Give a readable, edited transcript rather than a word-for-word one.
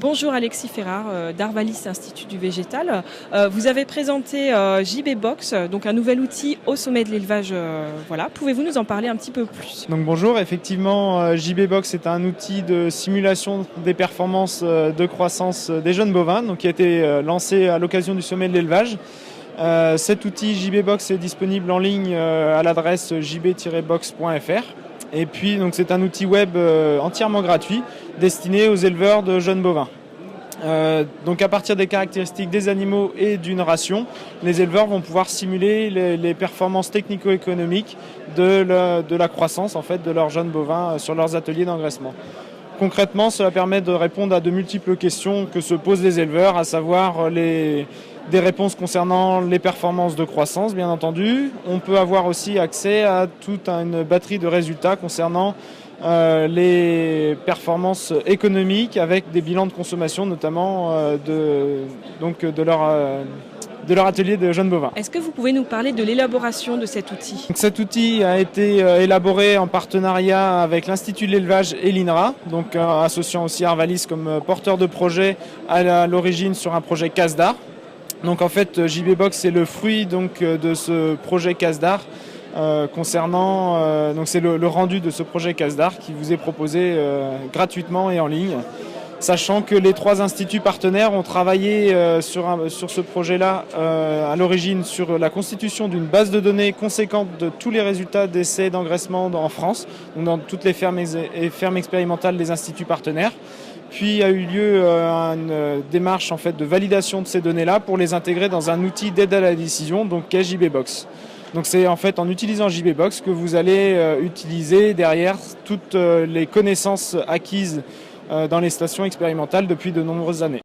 Bonjour Alexis Ferrard d'Arvalis Institut du Végétal. Vous avez présenté JB Box, donc un nouvel outil au sommet de l'élevage. Voilà. Pouvez-vous nous en parler un petit peu plus? Donc bonjour, effectivement JB Box est un outil de simulation des performances de croissance des jeunes bovins qui a été lancé à l'occasion du sommet de l'élevage. Cet outil JB Box est disponible en ligne à l'adresse jb-box.fr. Et puis c'est un outil web entièrement gratuit destiné aux éleveurs de jeunes bovins. À partir des caractéristiques des animaux et d'une ration, les éleveurs vont pouvoir simuler les performances technico-économiques de la croissance de leurs jeunes bovins sur leurs ateliers d'engraissement. Concrètement, cela permet de répondre à de multiples questions que se posent les éleveurs, à savoir des réponses concernant les performances de croissance, bien entendu. On peut avoir aussi accès à toute une batterie de résultats concernant les performances économiques avec des bilans de consommation, notamment de leur atelier de jeunes bovins. Est-ce que vous pouvez nous parler de l'élaboration de cet outil? Cet outil a été élaboré en partenariat avec l'Institut de l'élevage et l'INRA, associant aussi Arvalis comme porteur de projet à l'origine sur un projet CASDAR. JB Box est le fruit de ce projet CASDAR c'est le rendu de ce projet CASDAR qui vous est proposé gratuitement et en ligne. Sachant que les 3 instituts partenaires ont travaillé sur ce projet-là à l'origine sur la constitution d'une base de données conséquente de tous les résultats d'essais d'engraissement en France, dans toutes les fermes expérimentales des instituts partenaires. Puis a eu lieu une démarche de validation de ces données-là pour les intégrer dans un outil d'aide à la décision, qu'est JB Box. C'est en utilisant JB Box que vous allez utiliser derrière toutes les connaissances acquises dans les stations expérimentales depuis de nombreuses années.